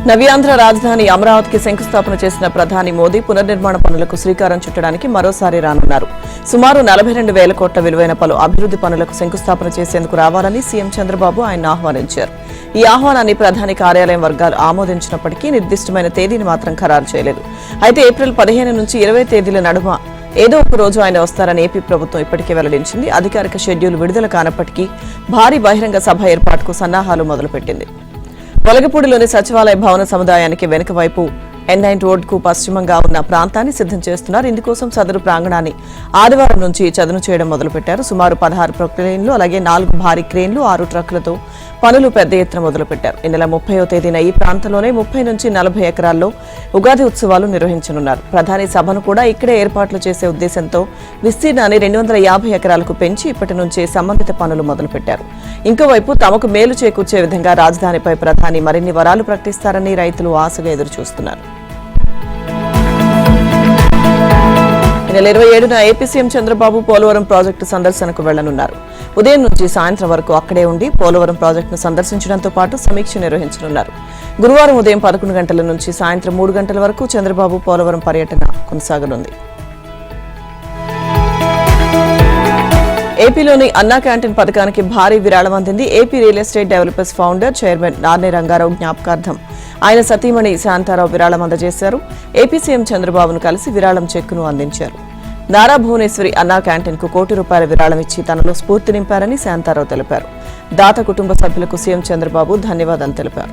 నవ్యాంధ్ర రాజధాని అమరావతికి శంకుస్థాపన చేసిన ప్రధాని మోదీ పునర్నిర్మాణ పనులకు శ్రీకారం చుట్టడానికి మరోసారి రానున్నారు. సుమారు 42,000 కోట్ల విలువైన పలు అభివృద్ధి పనులకు శంకుస్థాపన చేసేందుకు రావాలని సీఎం చంద్రబాబు ఆయన ఆహ్వానించారు. ఈ ఆహ్వానాన్ని ప్రధాని కార్యాలయం వర్గాలు ఆమోదించినప్పటికీ నిర్దిష్టమైన తేదీని మాత్రం ఖరారు చేయలేదు. అయితే ఏప్రిల్ 15 నుంచి 20 తేదీల నడుమ ఏదో ఒక రోజు ఆయన వస్తారని ఏపీ ప్రభుత్వం ఇప్పటికే వెల్లడించింది. అధికారిక షెడ్యూల్ విడుదల కానప్పటికీ భారీ బహిరంగ సభ ఏర్పాటుకు సన్నాహాలు మొదలుపెట్టింది. వెలగపూడిలోని సచివాలయ భవన సముదాయానికి వెనుక వైపు N9 రోడ్డుకు పశ్చిమంగా ఉన్న ప్రాంతాన్ని సిద్ధం చేస్తున్నారు. ఇందుకోసం సదరు ప్రాంగణాన్ని ఆదివారం నుంచి చదును చేయడం మొదలుపెట్టారు. సుమారు 16 క్రేన్లు అలాగే 4 భారీ క్రేన్లు 6 ట్రక్కులతో పనులు పెద్ద ఎత్తున మొదలుపెట్టారు. ఈ నెల 30వ తేదీన ఈ ప్రాంతంలోనే 30 నుంచి 40 ఎకరాల్లో ఉగాది ఉత్సవాలు నిర్వహించనున్నారు. ప్రధాని సభను కూడా ఇక్కడే ఏర్పాట్లు చేసే ఉద్దేశంతో విస్తీర్ణాన్ని 250 ఎకరాలకు పెంచి ఇప్పటి నుంచే సంబంధిత పనులు మొదలుపెట్టారు. ఇంకోవైపు తమకు మేలు చేకూర్చే విధంగా రాజధానిపై ప్రధాని మరిన్ని వరాలు ప్రకటిస్తారని రైతులు ఆశగా ఎదురుచూస్తున్నారు. ఈ నెల 27న AP CM Chandrababu Polavaram project సందర్శనకు వెళ్లనున్నారు. ఉదయం నుంచి సాయంత్రం వరకు అక్కడే ఉండి పోలవరం ప్రాజెక్టును సందర్శించడంతో పాటు సమీక్ష నిర్వహించనున్నారు. గురువారం ఉదయం 11 గంటల నుంచి సాయంత్రం 3 గంటల వరకు చంద్రబాబు పోలవరం పర్యటన కొనసాగనుంది. ఏపీలోని అన్నా క్యాంటీన్ పథకానికి భారీ విరాళం అందింది. AP real estate developers founder chairman Narne Rangarao జ్ఞాపకార్థం ఆయన సతీమణి శాంతారావు విరాళం అందజేశారు. ఏపీ సీఎం చంద్రబాబును కలిసి విరాళం చెక్కును అందించారు. నారా భువనేశ్వరి అన్నా క్యాంటీన్ కు ₹1 కోటి విరాళం ఇచ్చి తనలో స్ఫూర్తి నింపారని శాంతారావు తెలిపారు. దాత కుటుంబ సభ్యులకు సీఎం చంద్రబాబు ధన్యవాదాలు తెలిపారు.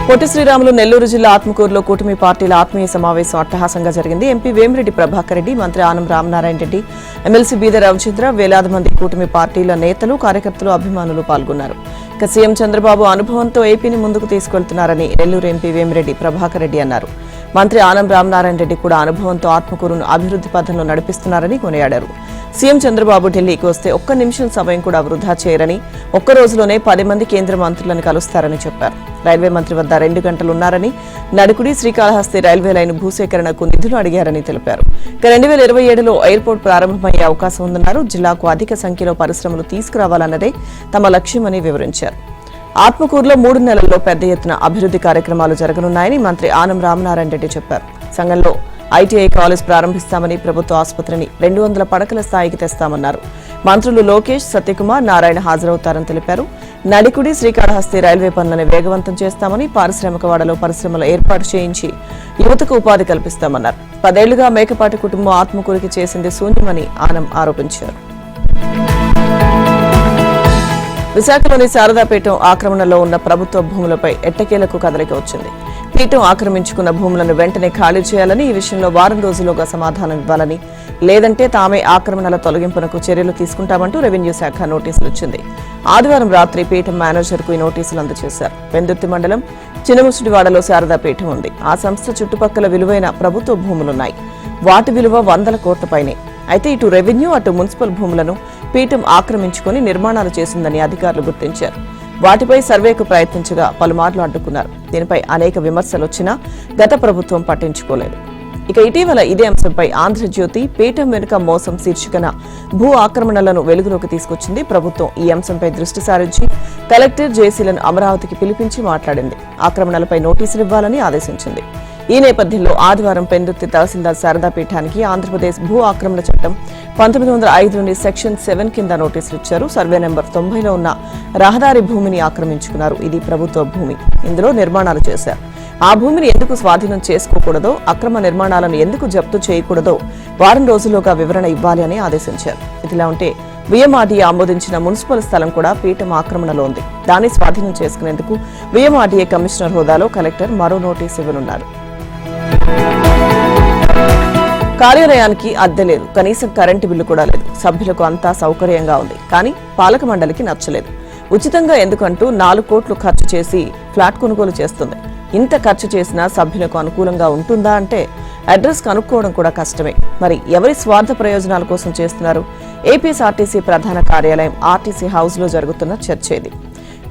పొట్టి శ్రీరాములు నెల్లూరు జిల్లా ఆత్మకూరులో కూటమి పార్టీల ఆత్మీయ సమావేశం అట్టహాసంగా జరిగింది. ఎంపీ వేమిరెడ్డి ప్రభాకర్ రెడ్డి, మంత్రి ఆనం రామనారాయణ రెడ్డి, ఎమ్మెల్సీ బీదర్ రవిచంద్ర, వేలాది మంది కూటమి పార్టీల నేతలు, కార్యకర్తలు, అభిమానులు పాల్గొన్నారు. ఇక సీఎం చంద్రబాబు అనుభవంతో ఏపీని ముందుకు తీసుకెళ్తున్నారని నెల్లూరు ఎంపీ వేమిరెడ్డి ప్రభాకర్ రెడ్డి అన్నారు. మంత్రి ఆనం రామనారాయణ రెడ్డి కూడా అనుభవంతో ఆత్మకూరును అభివృద్ధి పథంలో నడిపిస్తున్నారని కొనియాడారు. సీఎం చంద్రబాబు ఢిల్లీకి వస్తే ఒక్క నిమిషం సమయం కూడా వృధా చేయరని, ఒక్క రోజులోనే 10 మంది కేంద్ర మంత్రులను కలుస్తారని చెప్పారు. రైల్వే మంత్రి వద్ద 2 గంటలు ఉన్నారని, నడుకుడి శ్రీకాళహస్తి రైల్వే లైన్ భూసేకరణకు నిధులు అడిగారని తెలిపారు. 2027లో ఎయిర్పోర్ట్ ప్రారంభమయ్యే అవకాశం ఉందన్నారు. జిల్లాకు అధిక సంఖ్యలో పరిశ్రమలు తీసుకురావాలన్నదే తమ లక్ష్యమని వివరించారు. ఆత్మకూరులో 3 నెలల్లో పెద్ద ఎత్తున అభివృద్ధి కార్యక్రమాలు జరగనున్నాయని మంత్రి ఆనం రామనారాయణ రెడ్డి చెప్పారు. సంఘంలో ఐటీఐ కాలేజ్ ప్రారంభిస్తామని, ప్రభుత్వ ఆసుపత్రిని 200 పడకల స్థాయికి తెస్తామన్నారు. మంత్రులు లోకేష్, సత్యకుమార్, నారాయణ హాజరవుతారని తెలిపారు. నడికుడి శ్రీకాళహస్తి రైల్వే పనులను వేగవంతం చేస్తామని, పారిశ్రామికవాడలో పరిశ్రమలు ఏర్పాటు చేయించి యువతకు ఉపాధి కల్పిస్తామన్నారు. 10 ఏళ్లుగా మేకపాటి కుటుంబం ఆత్మకూరుకి చేసింది శూన్యమని ఆనం ఆరోపించారు. విశాఖలోని శారదాపీఠం ఆక్రమణలో ఉన్న ప్రభుత్వ భూములపై ఎట్టకేలకు కదలిక వచ్చింది. పీఠం ఆక్రమించుకున్న భూములను వెంటనే ఖాళీ చేయాలని, ఈ విషయంలో వారం రోజుల్లోగా సమాధానం ఇవ్వాలని, లేదంటే తామే ఆక్రమణల తొలగింపునకు చర్యలు తీసుకుంటామంటూ రెవెన్యూ శాఖ నోటీసులు ఇచ్చింది. ఆదివారం రాత్రి పీఠం మేనేజర్కు ఈ నోటీసులు అందజేశారు. పెందుర్తి మండలం చినముసిడివాడలో శారదాపీఠం ఉంది. ఆ సంస్థ చుట్టుపక్కల విలువైన ప్రభుత్వ భూములున్నాయి. వాటి విలువ 100 కోట్ల పైనే. అయితే ఇటు రెవెన్యూ, అటు మున్సిపల్ భూములను పీఠం ఆక్రమించుకుని నిర్మాణాలు చేసిందని అధికారులు గుర్తించారు. వాటిపై సర్వేకు ప్రయత్నించగా పలుమార్లు అడ్డుకున్నారు. దీనిపై అనేక విమర్శలు వచ్చినా గత ప్రభుత్వం పట్టించుకోలేదు. ఇక ఇటీవల ఇదే అంశంపై ఆంధ్రజ్యోతి పీఠం వెనుక మోసం శీర్షికన భూ ఆక్రమణలను వెలుగులోకి తీసుకొచ్చింది. ప్రభుత్వం ఈ అంశంపై దృష్టి సారించి కలెక్టర్ జేసీలను అమరావతికి పిలిపించి మాట్లాడింది. ఆక్రమణలపై నోటీసులు ఇవ్వాలని ఆదేశించింది. ఈ నేపథ్యంలో ఆదివారం పెందుర్తి తహసీల్దార్ శారదాపీఠానికి ఆంధ్రప్రదేశ్ భూ ఆక్రమణ చట్టం 1905లోని సెక్షన్ 7 కింద నోటీసులు ఇచ్చారు. సర్వే నెంబర్ 90లో ఉన్న రహదారి భూమిని ఆక్రమించుకున్నారు. ఇది ప్రభుత్వ భూమి. ఇందులో నిర్మాణాలు చేశారు. ఆ భూమిని ఎందుకు స్వాధీనం చేసుకోకూడదో, అక్రమ నిర్మాణాలను ఎందుకు జప్తు చేయకూడదో వారం రోజుల్లోగా వివరణ ఇవ్వాలి అని ఆదేశించారు. ఇదిలా ఉంటే విఎంఆర్డీఏ ఆమోదించిన మున్సిపల్ స్థలం కూడా పీఠం ఆక్రమణలో ఉంది. దాన్ని స్వాధీనం చేసుకునేందుకు విఎంఆర్డీఏ కమిషనర్ హోదాలో కలెక్టర్ మరో నోటీసు ఇవ్వనున్నారు. కార్యాలయానికి అద్దె లేదు, కనీసం కరెంటు బిల్లు కూడా లేదు. సభ్యులకు అంతా సౌకర్యంగా ఉంది, కానీ పాలక మండలికి నచ్చలేదు. ఉచితంగా ఎందుకంటూ 4 కోట్లు ఖర్చు చేసి ఫ్లాట్ కొనుగోలు చేస్తుంది. ఇంత ఖర్చు చేసినా సభ్యులకు అనుకూలంగా ఉంటుందా అంటే అడ్రస్ కనుక్కోవడం కూడా కష్టమే. మరి ఎవరి స్వార్థ ప్రయోజనాల కోసం చేస్తున్నారు? ఏపీఎస్ఆర్టీసీ ప్రధాన కార్యాలయం ఆర్టీసీ హౌస్ లో జరుగుతున్న చర్చ ఇది.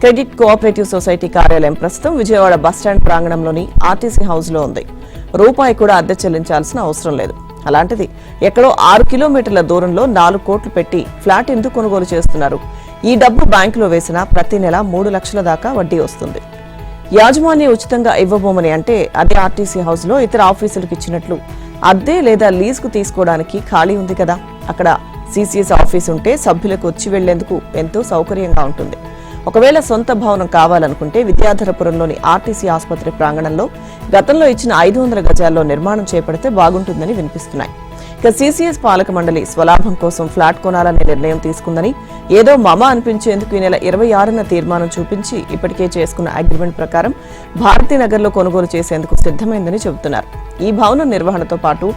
క్రెడిట్ కోఆపరేటివ్ సొసైటీ కార్యాలయం ప్రస్తుతం విజయవాడ బస్టాండ్ ప్రాంగణంలోని ఆర్టీసీ హౌస్ లో ఉంది. రూపాయి కూడా అద్దె చెల్లించాల్సిన అవసరం లేదు. అలాంటిది ఎక్కడో 6 కిలోమీటర్ల దూరంలో 4 కోట్లు పెట్టి ఫ్లాట్ ఎందుకు కొనుగోలు చేస్తున్నారు? ఈ డబ్బు బ్యాంకులో వేసినా ప్రతి నెల 3 లక్షల దాకా వడ్డీ వస్తుంది. యాజమాన్యం ఉచితంగా ఇవ్వబోమని అంటే అదే ఆర్టీసీ హౌస్ లో ఇతర ఆఫీసులకు ఇచ్చినట్లు అద్దె లేదా లీజుకు తీసుకోవడానికి ఖాళీ ఉంది కదా. అక్కడ సీసీఎస్ ఆఫీస్ ఉంటే సభ్యులకు వచ్చి వెళ్లేందుకు ఎంతో సౌకర్యంగా ఉంటుంది. ఒకవేళ సొంత భవనం కావాలనుకుంటే విద్యాధరపురంలోని ఆర్టీసీ ఆసుపత్రి ప్రాంగణంలో గతంలో ఇచ్చిన 500 గజాల్లో నిర్మాణం చేపడితే బాగుంటుందని వినిపిస్తున్నాయి. ఇక సీసీఎస్ పాలక మండలి స్వలాభం కోసం ఫ్లాట్ కొనాలనే నిర్ణయం తీసుకుందని, ఏదో మమ అనిపించేందుకు ఈ నెల 26న తీర్మానం చూపించి ఇప్పటికే చేసుకున్న అగ్రిమెంట్ ప్రకారం భారతీనగర్లో కొనుగోలు చేసేందుకు సిద్ధమైందని చెబుతున్నారు. ఈ భవనం నిర్వహణతో పాటు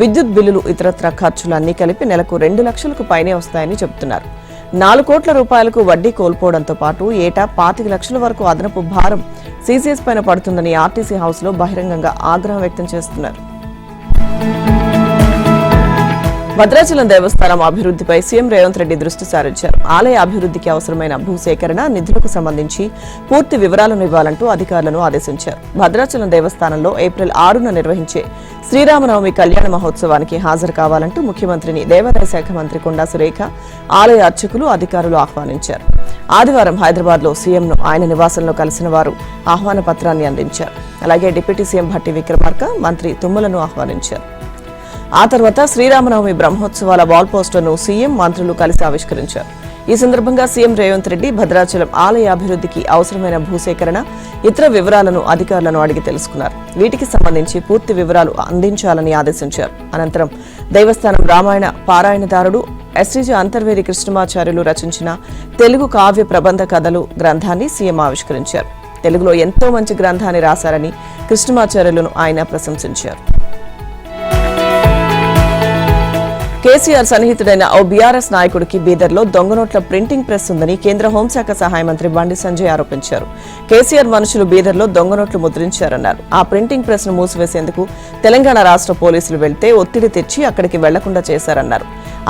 విద్యుత్ బిల్లులు, ఇతరత్ర ఖర్చులు అన్నీ కలిపి నెలకు 2 లక్షలకు పైనే వస్తాయని చెబుతున్నారు. 4 కోట్ల రూపాయలకు వడ్డీ కోల్పోవడంతో పాటు ఏటా 25 లక్షల వరకు అదనపు భారం సీసీఎస్ పైన పడుతుందని ఆర్టీసీ హౌస్ లో బహిరంగంగా ఆగ్రహం వ్యక్తం చేస్తున్నారు. భద్రాచలం దేవస్థానం అభివృద్ధిపై సీఎం రేవంత్ రెడ్డి దృష్టి సారించారు. ఆలయ అభివృద్ధికి అవసరమైన భూసేకరణ, నిధులకు సంబంధించి పూర్తి వివరాలను ఇవ్వాలంటూ అధికారులను ఆదేశించారు. భద్రాచలం దేవస్థానంలో ఏప్రిల్ 6న నిర్వహించే శ్రీరామనవమి కళ్యాణ మహోత్సవానికి హాజరు కావాలంటూ ముఖ్యమంత్రిని దేవాదాయ శాఖ మంత్రి కొండా సురేఖ, ఆలయ అర్చకులు, అధికారులు ఆహ్వానించారు. ఆదివారం హైదరాబాద్ లో సీఎంను ఆయన నివాసంలో కలిసిన వారు ఆహ్వాన పత్రాన్ని అందించారు. అలాగే డిప్యూటీ సీఎం భట్టి విక్రమార్క, మంత్రి తుమ్మలను ఆహ్వానించారు. ఆ తర్వాత శ్రీరామనవమి బ్రహ్మోత్సవాల వాల్ పోస్టర్ను సీఎం, మంత్రులు కలిసి ఆవిష్కరించారు. ఈ సందర్భంగా సీఎం రేవంత్ రెడ్డి భద్రాచలం ఆలయ అభివృద్ధికి అవసరమైన భూసేకరణ, ఇతర వివరాలను అధికారులను అడిగి తెలుసుకున్నారు. వీటికి సంబంధించి పూర్తి వివరాలు అందించాలని ఆదేశించారు. అనంతరం దేవస్థానం రామాయణ పారాయణదారుడు ఎస్టీజీ అంతర్వేది కృష్ణమాచార్యులు రచించిన తెలుగు కావ్య ప్రబంధ కథలు గ్రంథాన్ని సీఎం ఆవిష్కరించారు. తెలుగులో ఎంతో మంచి గ్రంథాన్ని రాశారని కృష్ణమాచార్యులను ఆయన ప్రశంసించారు. కేసీఆర్ సన్నిహితుడైన ఓ బీఆర్ఎస్ నాయకుడికి బీదర్లో దొంగనోట్ల ప్రింటింగ్ ప్రెస్ ఉందని కేంద్ర హోంశాఖ సహాయ మంత్రి బండి సంజయ్ ఆరోపించారు. కేసీఆర్ మనుషులు బీదర్లో దొంగనోట్లు ముద్రించారన్నారు. ఆ ప్రింటింగ్ ప్రెస్ ను మూసివేసేందుకు తెలంగాణ రాష్ట్ర పోలీసులు వెళ్తే ఒత్తిడి తెచ్చి అక్కడికి వెళ్లకుండా చేశారన్నారు.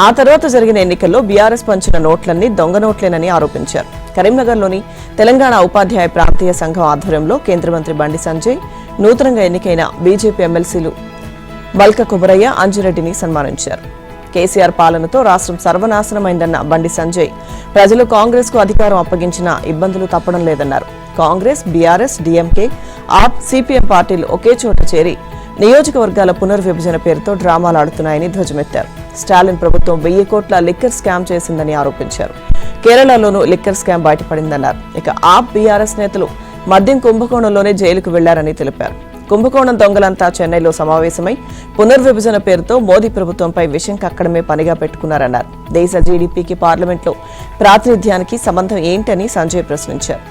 ఆ తర్వాత జరిగిన ఎన్నికల్లో బీఆర్ఎస్ పంచిన నోట్లన్నీ దొంగ నోట్లేనని ఆరోపించారు. కరీంనగర్లోని తెలంగాణ ఉపాధ్యాయ ప్రాంతీయ సంఘం ఆధ్వర్యంలో కేంద్ర మంత్రి బండి సంజయ్, నూతనంగా ఎన్నికైన బీజేపీ ఎమ్మెల్సీలు బల్క కుబరయ్య, అంజిరెడ్డిని సన్మానించారు. కేసీఆర్ పాలనతో రాష్ట్రం సర్వనాశనమైందన్న బండి సంజయ్, ప్రజలు కాంగ్రెస్ కు అధికారం అప్పగించినా ఇబ్బందులు తప్పడం లేదన్నారు. కాంగ్రెస్, బీఆర్ఎస్, డీఎంకే, ఆప్, సిపిఎం పార్టీలు ఒకే చోట చేరి నియోజకవర్గాల పునర్విభజన పేరుతో డ్రామాలు ఆడుతున్నాయని ధ్వజమెత్తారు. స్టాలిన్ ప్రభుత్వం 1000 కోట్ల లిక్కర్ స్కామ్ చేసిందని ఆరోపించారు. కేరళలోనూ లిక్కర్ స్కామ్ బయటపడిందన్నారు. ఇక ఆప్, బీఆర్ఎస్ నేతలు మద్యం కుంభకోణంలోనే జైలుకు వెళ్లారని తెలిపారు. కుంభకోణం దొంగలంతా చెన్నైలో సమావేశమై పునర్విభజన పేరుతో మోదీ ప్రభుత్వంపై విషం కక్కడమే పనిగా పెట్టుకున్నారన్నారు. దేశ జీడీపీకి పార్లమెంట్లో ప్రాతినిధ్యానికి సంబంధం ఏంటని సంజయ్ ప్రశ్నించారు.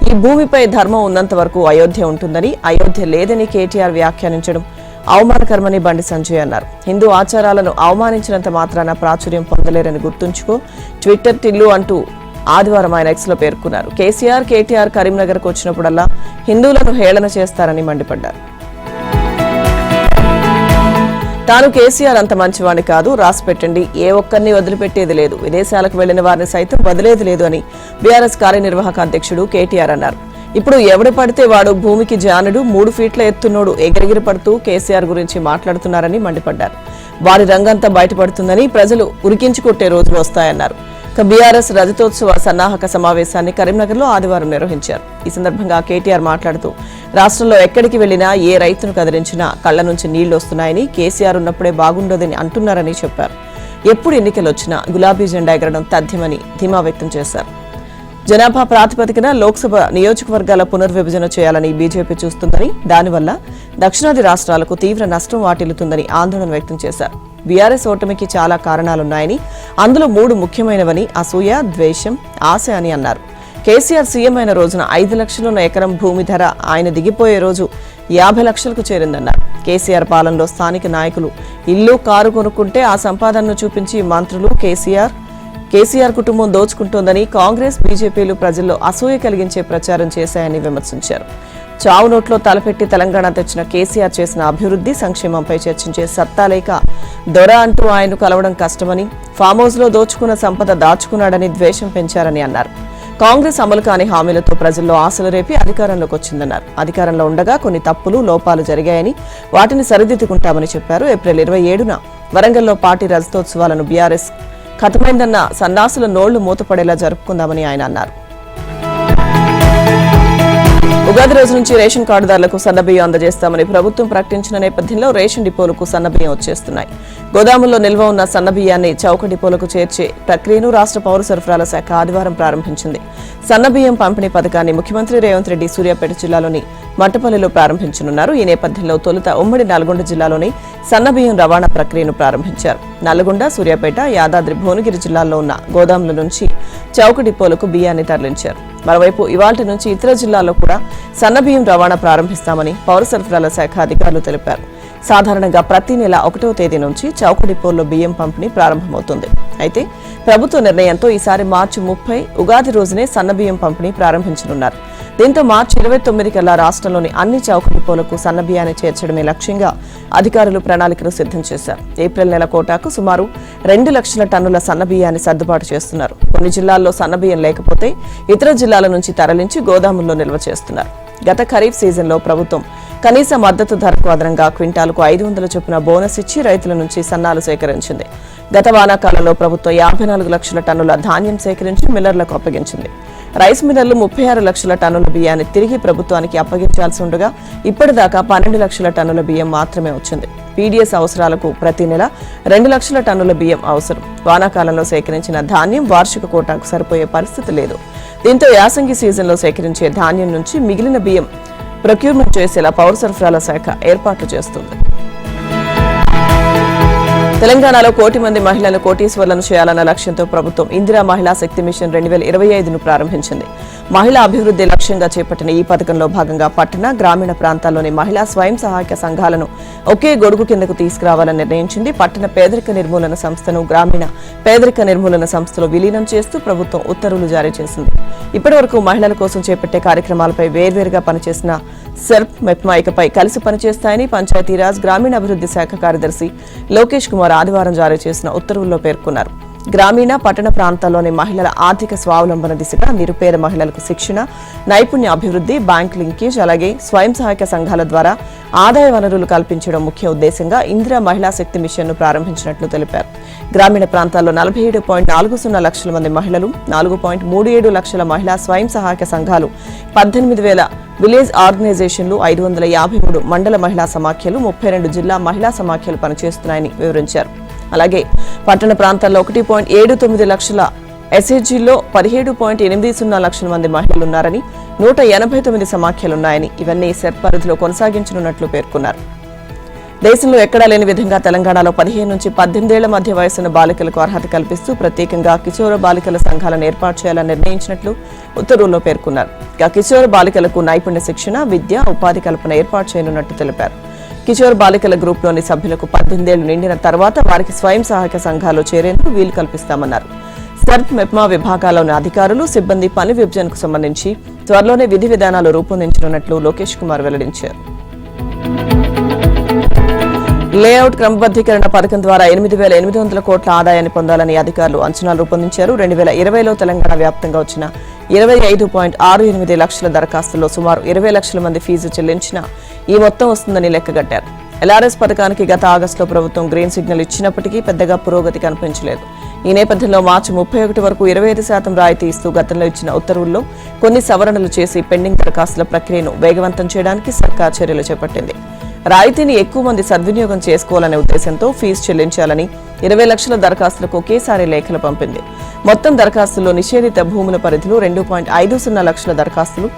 ఈ భూమిపై ధర్మం ఉన్నంత వరకు అయోధ్య ఉంటుందని, అయోధ్య లేదని కేటీఆర్ వ్యాఖ్యానించడం అవమానకరమని బండి సంజయ్ అన్నారు. హిందూ ఆచారాలను అవమానించినంత మాత్రాన ప్రాచుర్యం పొందలేరని గుర్తుంచుకో, ట్విట్టర్ టిల్లు అంటూ ఆదివారం ఆయన ఎక్స్ లో పేర్కొన్నారు. కేసీఆర్, కేటీఆర్ కరీంనగర్కు వచ్చినప్పుడల్లా హిందువులను హేళన చేస్తారని మండిపడ్డారు. తాను కేసీఆర్ అంత మంచివాణ్ణి కాదు, రాసి పెట్టండి, ఏ ఒక్కరిని వదిలిపెట్టేది లేదు, విదేశాలకు వెళ్లిన వారిని సైతం వదిలేది లేదు అని బీఆర్ఎస్ కార్యనిర్వాహక అధ్యక్షుడు కేటీఆర్ అన్నారు. ఇప్పుడు ఎవడు పడితే వాడు భూమికి జానుడు, 3 ఫీట్ల ఎత్తున్నోడు ఎగిరెగిరి పడుతూ కేసీఆర్ గురించి మాట్లాడుతున్నారని మండిపడ్డారు. వారి రంగంతా బయటపడుతుందని, ప్రజలు ఉరికించి కొట్టే రోజులు వస్తాయన్నారు. బీఆర్ఎస్ రజతోత్సవ సన్నాహక సమావేశాన్ని కరీంనగర్లో ఆదివారం నిర్వహించారు. ఈ సందర్భంగా కేటీఆర్ మాట్లాడుతూ, రాష్ట్రంలో ఎక్కడికి వెళ్లినా ఏ రైతును కదిలించినా కళ్ల నుంచి నీళ్లు వస్తున్నాయని, కేసీఆర్ ఉన్నప్పుడే బాగుండదని అంటున్నారని చెప్పారు. ఎప్పుడు ఎన్నికలు వచ్చినా గులాబీ జెండా ఎగరడం తథ్యమని ధీమా వ్యక్తం చేశారు. జనాభా ప్రాతిపదికన లోక్సభ నియోజకవర్గాల పునర్విభజన చేయాలని బీజేపీ చూస్తుందని, దానివల్ల దక్షిణాది రాష్ట్రాలకు తీవ్ర నష్టం వాటిల్లుతుందని ఆందోళన వ్యక్తం చేశారు. బీఆర్ఎస్ ఓటమికి చాలా కారణాలున్నాయని, అందులో 3 ముఖ్యమైనవని అసూయ, ద్వేషం, ఆశ అని అన్నారు. కేసీఆర్ సీఎం అయిన రోజున 5 లక్షలున్న ఎకరం భూమి ధర ఆయన దిగిపోయే రోజు 50 లక్షలకు చేరిందన్నారు. కేసీఆర్ పాలనలో స్థానిక నాయకులు ఇల్లు, కారు కొనుక్కుంటే ఆ సంపాదనను చూపించి మంత్రులు కేసీఆర్ కుటుంబం దోచుకుంటోందని, కాంగ్రెస్, బీజేపీలు ప్రజల్లో అసూయ కలిగించే ప్రచారం చేశాయని విమర్శించారు. చావు నోట్లో తలపెట్టి తెలంగాణ తెచ్చిన కేసీఆర్ చేసిన అభివృద్ధి, సంక్షేమంపై చర్చించే సత్తా లేక దొర అంటూ ఆయన్ను కలవడం కష్టమని, ఫామ్ హౌస్ లో దోచుకున్న సంపద దాచుకున్నాడని ద్వేషం పెంచారని అన్నారు. కాంగ్రెస్ అమలు కాని హామీలతో ప్రజల్లో ఆశలు రేపి అధికారంలోకి వచ్చిందన్నారు. అధికారంలో ఉండగా కొన్ని తప్పులు, లోపాలు జరిగాయని, వాటిని సరిదిద్దుకుంటామని చెప్పారు. ఏప్రిల్ 27న వరంగల్లో పార్టీ రజతోత్సవాలను బీఆర్ఎస్ ఖతమైందన్న సన్నాసుల నోళ్లు మూతపడేలా జరుపుకుందామని ఆయన అన్నారు. ఉగాది రోజు నుంచి రేషన్ కార్డుదారులకు సన్నబియ్యం అందజేస్తామని ప్రభుత్వం ప్రకటించిన నేపథ్యంలో రేషన్ డిపోలకు సన్నబియ్యం వచ్చేస్తున్నాయి. గోదాముల్లో నిల్వ ఉన్న సన్నబియ్యాన్ని చౌక డిపోలకు చేర్చే ప్రక్రియను రాష్ట్ర పౌర సరఫరాల శాఖ ఆదివారం ప్రారంభించింది. సన్నబియ్యం పంపిణీ పథకాన్ని ముఖ్యమంత్రి రేవంత్ రెడ్డి సూర్యాపేట జిల్లాలోని మట్టపల్లిలో ప్రారంభించనున్నారు. ఈ నేపథ్యంలో తొలుత ఉమ్మడి నల్గొండ జిల్లాలోని సన్నబియ్యం రవాణా ప్రక్రియను ప్రారంభించారు. నల్గొండ, సూర్యాపేట, యాదాద్రి, భువనగిరి జిల్లాల్లో ఉన్న గోదాముల నుంచి చౌక డిపోలకు బియ్యాన్ని తరలించారు. మరోవైపు ఇవాళ్టి నుంచి ఇతర జిల్లాల్లో కూడా సన్నబియ్యం రవాణా ప్రారంభిస్తామని పౌర సరఫరాల శాఖ అధికారులు తెలిపారు. సాధారణంగా ప్రతి నెల 1వ తేదీ నుంచి చౌక డిపోల్లో బియ్యం పంపిణీ ప్రారంభమవుతుంది. అయితే ప్రభుత్వ నిర్ణయంతో ఈసారి మార్చి 30 ఉగాది రోజునే సన్నబియ్యం పంపిణీ ప్రారంభించనున్నారు. దీంతో మార్చి 29 కల్లా రాష్ట్రంలోని అన్ని చౌక డిపోలకు సన్నబియ్యాన్ని చేర్చడమే లక్ష్యంగా అధికారులు ప్రణాళికను సిద్ధం చేశారు. ఏప్రిల్ నెల కోటాకు సుమారు 2 లక్షల టన్నుల సన్నబియ్యాన్ని సర్దుబాటు చేస్తున్నారు. కొన్ని జిల్లాల్లో సన్నబియ్యం లేకపోతే ఇతర జిల్లాల నుంచి తరలించి గోదాముల్లో నిల్వ చేస్తున్నారు. గత ఖరీఫ్ సీజన్లో ప్రభుత్వం కనీస మద్దతు ధరకు అదనంగా క్వింటాలకు 500 చొప్పున బోనస్ ఇచ్చి రైతుల నుంచి సన్నాలు సేకరించింది. గత వానాకాలంలో ప్రభుత్వం 54 లక్షల టన్నుల ధాన్యం సేకరించి మిల్లర్లకు అప్పగించింది. రైస్ మిల్లర్లు 36 లక్షల టన్నుల బియ్యాన్ని తిరిగి ప్రభుత్వానికి అప్పగించాల్సి ఉండగా ఇప్పటిదాకా 12 లక్షల టన్నుల బియ్యం మాత్రమే వచ్చింది. పీడీఎస్ అవసరాలకు ప్రతి నెల 2 లక్షల టన్నుల బియ్యం అవసరం. వానాకాలంలో సేకరించిన ధాన్యం వార్షిక కోటాకు సరిపోయే పరిస్థితి లేదు. దీంతో యాసంగి సీజన్లో సేకరించే ధాన్యం నుంచి మిగిలిన బియ్యం ప్రొక్యూర్మెంట్ చేసేలా పౌర సరఫరాల శాఖ ఏర్పాట్లు చేస్తుంది. తెలంగాణలో 1 కోటి మంది మహిళలను కోటీశ్వర్లను చేయాలన్న లక్ష్యంతో ప్రభుత్వం ఇందిరా మహిళా శక్తి మిషన్ 2025ను ప్రారంభించింది. మహిళా అభివృద్ధి లక్ష్యంగా చేపట్టిన ఈ పథకంలో భాగంగా పట్టణ, గ్రామీణ ప్రాంతాల్లోని మహిళా స్వయం సహాయక సంఘాలను ఒకే గొడుగు కిందకు తీసుకురావాలని నిర్ణయించింది. పట్టణ పేదరిక నిర్మూలన సంస్థను గ్రామీణ పేదరిక నిర్మూలన సంస్థలో విలీనం చేస్తూ ప్రభుత్వం ఉత్తర్వులు జారీ చేసింది. ఇప్పటివరకు మహిళల కోసం చేపట్టే కార్యక్రమాలపై వేర్వేరుగా పనిచేసిన సెర్ప్, మెప్మా ఇకపై కలిసి పనిచేస్తాయని పంచాయతీరాజ్, గ్రామీణాభివృద్ధి శాఖ కార్యదర్శి లోకేష్ కుమార్ ఆదివారం జారీ చేసిన ఉత్తర్వుల్లో పేర్కొన్నారు. గ్రామీణ, పట్టణ ప్రాంతాల్లోని మహిళల ఆర్థిక స్వావలంబన దిశగా నిరుపేద మహిళలకు శిక్షణ, నైపుణ్య అభివృద్ధి, బ్యాంక్ లింకేజ్, అలాగే స్వయం సహాయక సంఘాల ద్వారా ఆదాయ వనరులు కల్పించడం ముఖ్య ఉద్దేశంగా ఇందిరా మహిళా శక్తి మిషన్ను ప్రారంభించినట్లు తెలిపారు. గ్రామీణ ప్రాంతాల్లో 47.40 లక్షల మంది మహిళలు, 4.37 లక్షల మహిళా స్వయం సహాయక సంఘాలు, 18,000 విలేజ్ ఆర్గనైజేషన్లు, 553 మండల మహిళా సమాఖ్యలు, 32 జిల్లా మహిళా సమాఖ్యలు పనిచేస్తున్నాయని వివరించారు. అలాగే పట్టణ ప్రాంతాల్లో 1.79 లక్షల ఎస్హెచ్జీల్లో 17.80 లక్షల మంది మహిళలున్నారని, 189 సమాఖ్యలున్నాయని, ఇవన్నీ సెర్ప్ పరిధిలో కొనసాగించనున్నట్లు పేర్కొన్నారు. దేశంలో ఎక్కడా లేని విధంగా తెలంగాణలో 15 నుంచి 18 ఏళ్ల మధ్య వయసున్న బాలికలకు అర్హత కల్పిస్తూ ప్రత్యేకంగా కిశోర బాలికల సంఘాలను ఏర్పాటు చేయాలని నిర్ణయించినట్లు ఉత్తర్వుల్లో పేర్కొన్నారు. కిశోర బాలికలకు నైపుణ్య శిక్షణ, విద్య, ఉపాధి కల్పన ఏర్పాటు చేయనున్నట్టు తెలిపారు. కిశోర్ బాలికల గ్రూప్లోని సభ్యులకు 18 ఏళ్లు నిండిన తర్వాత వారికి స్వయం సహాయక సంఘాల్లో చేరేందుకు వీలు కల్పిస్తామన్నారు. సెర్ప్, మెప్మా విభాగాల్లోని అధికారులు, సిబ్బంది పని విభజనకు సంబంధించి త్వరలోనే విధి విధానాలు రూపొందించనున్నట్లు లోకేష్ కుమార్ వెల్లడించారు. లేఅవుట్ క్రమబద్దీకరణ పథకం ద్వారా 8,800 కోట్ల ఆదాయాన్ని పొందాలని అధికారులు అంచనాలు రూపొందించారు. 2020లో తెలంగాణ వ్యాప్తంగా వచ్చిన 25.68 లక్షల దరఖాస్తుల్లో సుమారు 20 లక్షల మంది ఫీజు చెల్లించినా ఈ మొత్తం వస్తుందని లెక్కగట్టారు. ఎల్ఆర్ఎస్ పథకానికి గత ఆగస్టులో ప్రభుత్వం గ్రీన్ సిగ్నల్ ఇచ్చినప్పటికీ పెద్దగా పురోగతి కనిపించలేదు. ఈ నేపథ్యంలో మార్చి 31 వరకు 25% రాయితీ ఇస్తూ గతంలో ఇచ్చిన ఉత్తర్వుల్లో కొన్ని సవరణలు చేసి పెండింగ్ దరఖాస్తుల ప్రక్రియను వేగవంతం చేయడానికి సర్కార్ చర్యలు చేపట్టింది. రాయితీని ఎక్కువ మంది సద్వినియోగం చేసుకోవాలనే ఉద్దేశంతో ఫీజు చెల్లించాలని 20 లక్షల దరఖాస్తులకు ఒకేసారి లేఖలు పంపింది. మొత్తం దరఖాస్తుల్లో నిషేధిత భూముల పరిధిలో 2.50 లక్షల దరఖాస్తులు,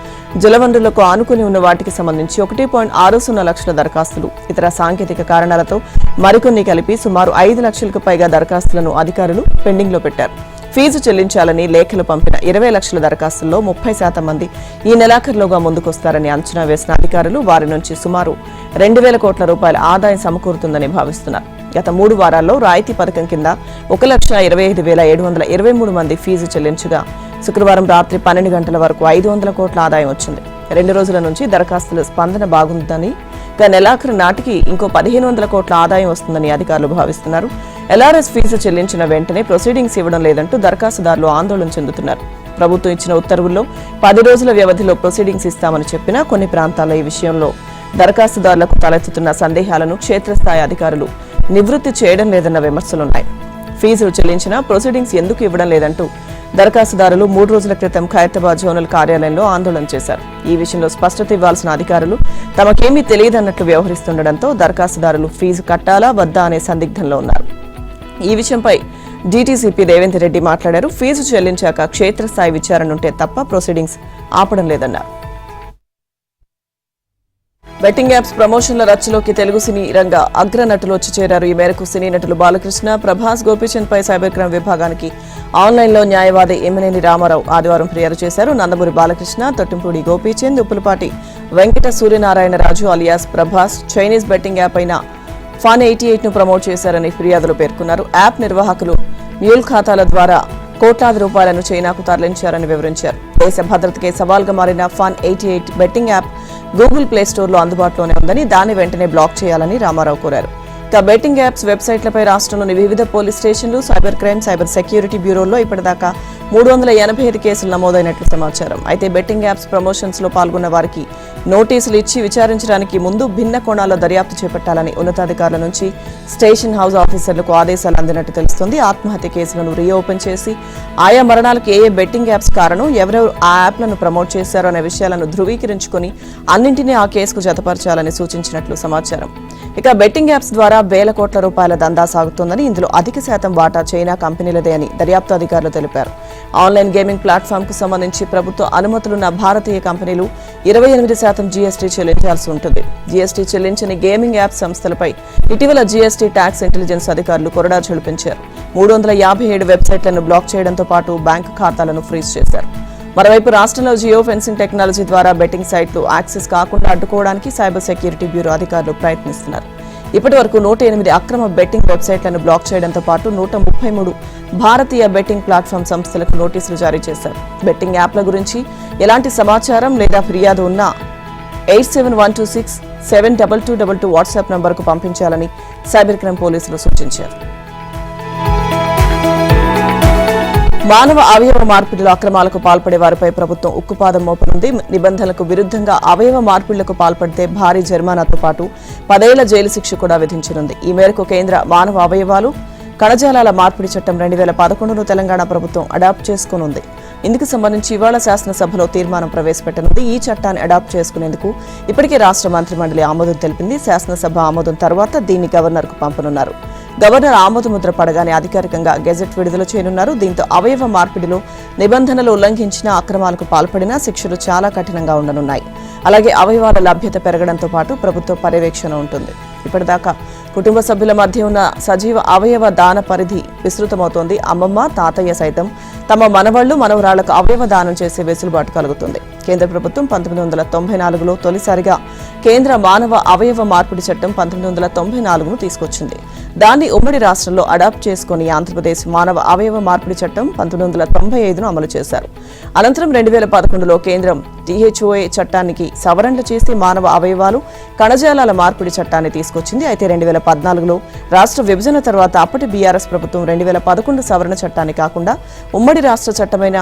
జలవనరులకు ఆనుకుని ఉన్న వాటికి సంబంధించి 1.60 లక్షల దరఖాస్తులు, ఇతర సాంకేతిక కారణాలతో మరికొన్ని కలిపి సుమారు 5 లక్షలకు పైగా దరఖాస్తులను అధికారులు పెండింగ్లో పెట్టారు. ఫీజు చెల్లించాలని లేఖలు పంపిన 20 లక్షల దరఖాస్తుల్లో 30% మంది ఈ నెలాఖరులోగా ముందుకొస్తారని అంచనా వేసిన అధికారులు వారి నుంచి సుమారు 2,000 కోట్ల రూపాయల ఆదాయం సమకూరుతుందని భావిస్తున్నారు. గత 3 వారాల్లో రాయితీ పథకం కింద 1,25,723 మంది ఫీజు చెల్లించగా శుక్రవారం రాత్రి 12 గంటల వరకు 500 కోట్ల ఆదాయం వచ్చింది. 2 రోజుల నుంచి దరఖాస్తుల స్పందన బాగుందని, నెలాఖరు నాటికి ఇంకో 1,500 కోట్ల ఆదాయం వస్తుందని అధికారులు భావిస్తున్నారు. ఎల్ఆర్ఎస్ ఫీజు చెల్లించిన వెంటనే ప్రొసీడింగ్స్ ఇవ్వడం లేదంటూ దరఖాస్తుదారులు ఆందోళన చెందుతున్నారు. ప్రభుత్వం ఇచ్చిన ఉత్తర్వుల్లో 10 రోజుల వ్యవధిలో ప్రొసీడింగ్స్ ఇస్తామని చెప్పినా కొన్ని ప్రాంతాల్లో ఈ విషయంలో దరఖాస్తుదారులకు తలెత్తుతున్న సందేహాలను క్షేత్రస్థాయి అధికారులు నివృత్తి చేయడం లేదన్న విమర్శలున్నాయి. ఫీజులు చెల్లించినా ప్రొసీడింగ్స్ ఎందుకు ఇవ్వడం లేదంటూ దరఖాస్తుదారులు 3 రోజుల క్రితం ఖైరతాబాద్ జోనల్ కార్యాలయంలో ఆందోళన చేశారు. ఈ విషయంలో స్పష్టత ఇవ్వాల్సిన అధికారులు తమకేమీ తెలియదన్నట్లు వ్యవహరిస్తుండటంతో దరఖాస్తుదారులు ఫీజు కట్టాలా వద్దా అనే సందిగ్ధంలో ఉన్నారు. ఈ విషయంపై డీటీసీపీ రేవంత్ రెడ్డి మాట్లాడారు. ఫీజు చెల్లించాక క్షేత్రస్థాయి విచారణ ఉంటే తప్ప ప్రొసీడింగ్స్ ఆపడం లేదన్నారు. బెట్టింగ్ యాప్స్ ప్రమోషన్ల రచ్చలోకి తెలుగు సినీ రంగ అగ్రనటులు వచ్చి చేరారు. ఈ మేరకు సినీ నటులు బాలకృష్ణ, ప్రభాస్, గోపీచంద్ పై సైబర్ క్రైమ్ విభాగానికి ఆన్లైన్లో న్యాయవాది ఎమ్మినేని రామారావు ఆదివారం ఫిర్యాదు చేశారు. Nandamuri Balakrishna, Tottempudi Gopichand, Uppalapati Venkata Suryanarayanaraju alias Prabhas Chinese betting app అయిన Fun88 ను ప్రమోట్ చేశారని ఫిర్యాదులో పేర్కొన్నారు. యాప్ నిర్వాహకులు మ్యూల్ ఖాతాల ద్వారా కోట్లాది రూపాయలను చైనాకు తరలించారని వివరించారు. దేశ భద్రతకే సవాల్గా మారిన Fun88 betting app Google play స్టోర్లో అందుబాటులోనే ఉందని, దాన్ని వెంటనే బ్లాక్ చేయాలని రామారావు కోరారు. ఇక బెట్టింగ్ యాప్స్ వెబ్సైట్లపై రాష్ట్రంలోని వివిధ పోలీస్ స్టేషన్లు, సైబర్ క్రైమ్, సైబర్ సెక్యూరిటీ బ్యూరోల్లో ఇప్పటిదాకా 385 కేసులు నమోదైనట్లు సమాచారం. అయితే బెట్టింగ్ యాప్స్ ప్రమోషన్స్ లో పాల్గొన్న వారికి నోటీసులు ఇచ్చి విచారించడానికి ముందు భిన్న కోణాల్లో దర్యాప్తు చేపట్టాలని ఉన్నతాధికారుల నుంచి స్టేషన్ హౌస్ ఆఫీసర్లకు ఆదేశాలు అందినట్టు తెలుస్తోంది. ఆత్మహత్య కేసులను రీఓపెన్ చేసి ఆయా మరణాలకు ఏ బెట్టింగ్ యాప్స్ కారణం, ఎవరెవరు ఆ యాప్లను ప్రమోట్ చేశారో అనే విషయాలను ధృవీకరించుకుని అన్నింటినీ ఆ కేసుకు జతపరచాలని సూచించినట్లు సమాచారం. ఇక బెట్టింగ్ యాప్స్ ద్వారా వేల కోట్ల రూపాయల దందా సాగుతోందని, ఇందులో అధిక శాతం వాటా చైనా కంపెనీలదే అని దర్యాప్తు అధికారులు తెలిపారు. ఆన్లైన్ గేమింగ్ ప్లాట్ఫామ్ కు సంబంధించి ప్రభుత్వ అనుమతులున్న భారతీయ కంపెనీలు 28% జీఎస్టీ చెల్లించాల్సి ఉంటుంది. జీఎస్టీ చెల్లించని గేమింగ్ యాప్ సంస్థలపై ఇటీవల జీఎస్టీ ట్యాక్స్ ఇంటెలిజెన్స్ అధికారులు కొరడా ఝళిపించారు. 357 వెబ్సైట్లను బ్లాక్ చేయడంతో పాటు బ్యాంకు ఖాతాలను ఫ్రీజ్ చేశారు. మరోవైపు రాష్ట్రంలో జియో ఫెన్సింగ్ టెక్నాలజీ ద్వారా బెట్టింగ్ సైట్లు యాక్సెస్ కాకుండా అడ్డుకోవడానికి సైబర్ సెక్యూరిటీ బ్యూరో అధికారులు ప్రయత్నిస్తున్నారు. ఇప్పటి వరకు 108 అక్రమ బెట్టింగ్ వెబ్సైట్లను బ్లాక్ చేయడంతో పాటు 133 భారతీయ బెట్టింగ్ ప్లాట్ఫామ్ సంస్థలకు నోటీసులు జారీ చేశారు. బెట్టింగ్ యాప్ల గురించి ఎలాంటి సమాచారం లేదా ఫిర్యాదు ఉన్నా 8712672222 వాట్సాప్ నంబర్కు పంపించాలని సైబర్ క్రైమ్ పోలీసులు సూచించారు. మానవ అవయవ మార్పిడిలో అక్రమాలకు పాల్పడే వారిపై ప్రభుత్వం ఉక్కుపాదం మోపనుంది. నిబంధనలకు విరుద్ధంగా అవయవ మార్పిడులకు పాల్పడితే భారీ జరిమానాతో పాటు 10 ఏళ్ల జైలు శిక్ష కూడా విధించనుంది. ఈ మేరకు కేంద్ర మానవ అవయవాలు కణజాలాల మార్పిడి చట్టం 2011ను తెలంగాణ ప్రభుత్వం అడాప్ట్ చేసుకోనుంది. ఇందుకు సంబంధించి ఇవాళ శాసనసభలో తీర్మానం ప్రవేశపెట్టనుంది. ఈ చట్టాన్ని అడాప్ట్ చేసుకునేందుకు ఇప్పటికే రాష్ట్ర మంత్రిమండలి ఆమోదం తెలిపింది. శాసనసభ ఆమోదం తర్వాత దీన్ని గవర్నర్కు పంపనున్నారు. గవర్నర్ ఆమోదముద్ర పడగానే అధికారికంగా గెజెట్ విడుదల చేయనున్నారు. దీంతో అవయవ మార్పిడిలో నిబంధనలు ఉల్లంఘించిన, అక్రమాలకు పాల్పడినా శిక్షలు చాలా కఠినంగా ఉండనున్నాయి. అలాగే అవయవాల లభ్యత పెరగడంతో పాటు ప్రభుత్వ పర్యవేక్షణ ఉంటుంది. ఇప్పటిదాకా కుటుంబ సభ్యుల మధ్య ఉన్న సజీవ అవయవ దాన పరిధి విస్తృతమవుతోంది. అమ్మమ్మ, తాతయ్య సైతం తమ మనవళ్లు, మనవరాళ్లకు అవయవ దానం చేసే వెసులుబాటు కలుగుతుంది. కేంద్ర ప్రభుత్వం 1994లో తొలిసారిగా కేంద్ర మానవ అవయవ మార్పిడి చట్టం 1994ను తీసుకొచ్చింది. దాన్ని ఉమ్మడి రాష్ట్రంలో అడాప్ట్ చేసుకుని ఆంధ్రప్రదేశ్ మానవ అవయవ మార్పిడి చట్టం 1995ను అమలు చేశారు. అనంతరం 2011లో కేంద్రం THOA చట్టానికి సవరణలు చేసి మానవ అవయవాలు కణజాలాల మార్పిడి చట్టాన్ని తీసుకొచ్చింది. అయితే 2014లో రాష్ట్ర విభజన తర్వాత అప్పటి బీఆర్ఎస్ ప్రభుత్వం 2011 సవరణ చట్టాన్ని కాకుండా ఉమ్మడి రాష్ట్ర చట్టమైన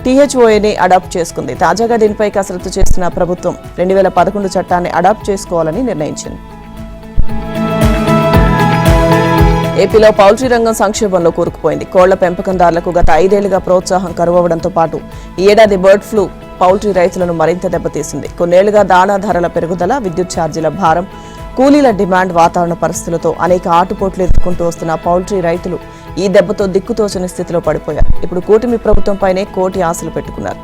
THOAని అడాప్ట్ చేసుకుంది. తాజాగా దీనిపై కసరత్తు చేసిన ప్రభుత్వం 2011 చట్టాన్ని అడాప్ట్ చేసుకోవాలని నిర్ణయించింది. ఏపీలో పౌల్ట్రీ రంగం సంక్షోభంలో కూరుకుపోయింది. కోళ్ల పెంపకందారులకు గత 5 ఏళ్లుగా ప్రోత్సాహం కరువవడంతో పాటు ఈ ఏడాది బర్డ్ ఫ్లూ పౌల్ట్రీ రైతులను మరింత దెబ్బతీసింది. కొన్నేళ్లుగా దాణా ధరల పెరుగుదల, విద్యుత్ ఛార్జీల భారం, కూలీల డిమాండ్, వాతావరణ పరిస్థితులతో అనేక ఆటుపోట్లు ఎదుర్కొంటూ వస్తున్న పౌల్ట్రీ రైతులు ఈ దెబ్బతో దిక్కుతోచని స్థితిలో పడిపోయారు. ఇప్పుడు కూటమి ప్రభుత్వంపైనే కోటి ఆశలు పెట్టుకున్నారు.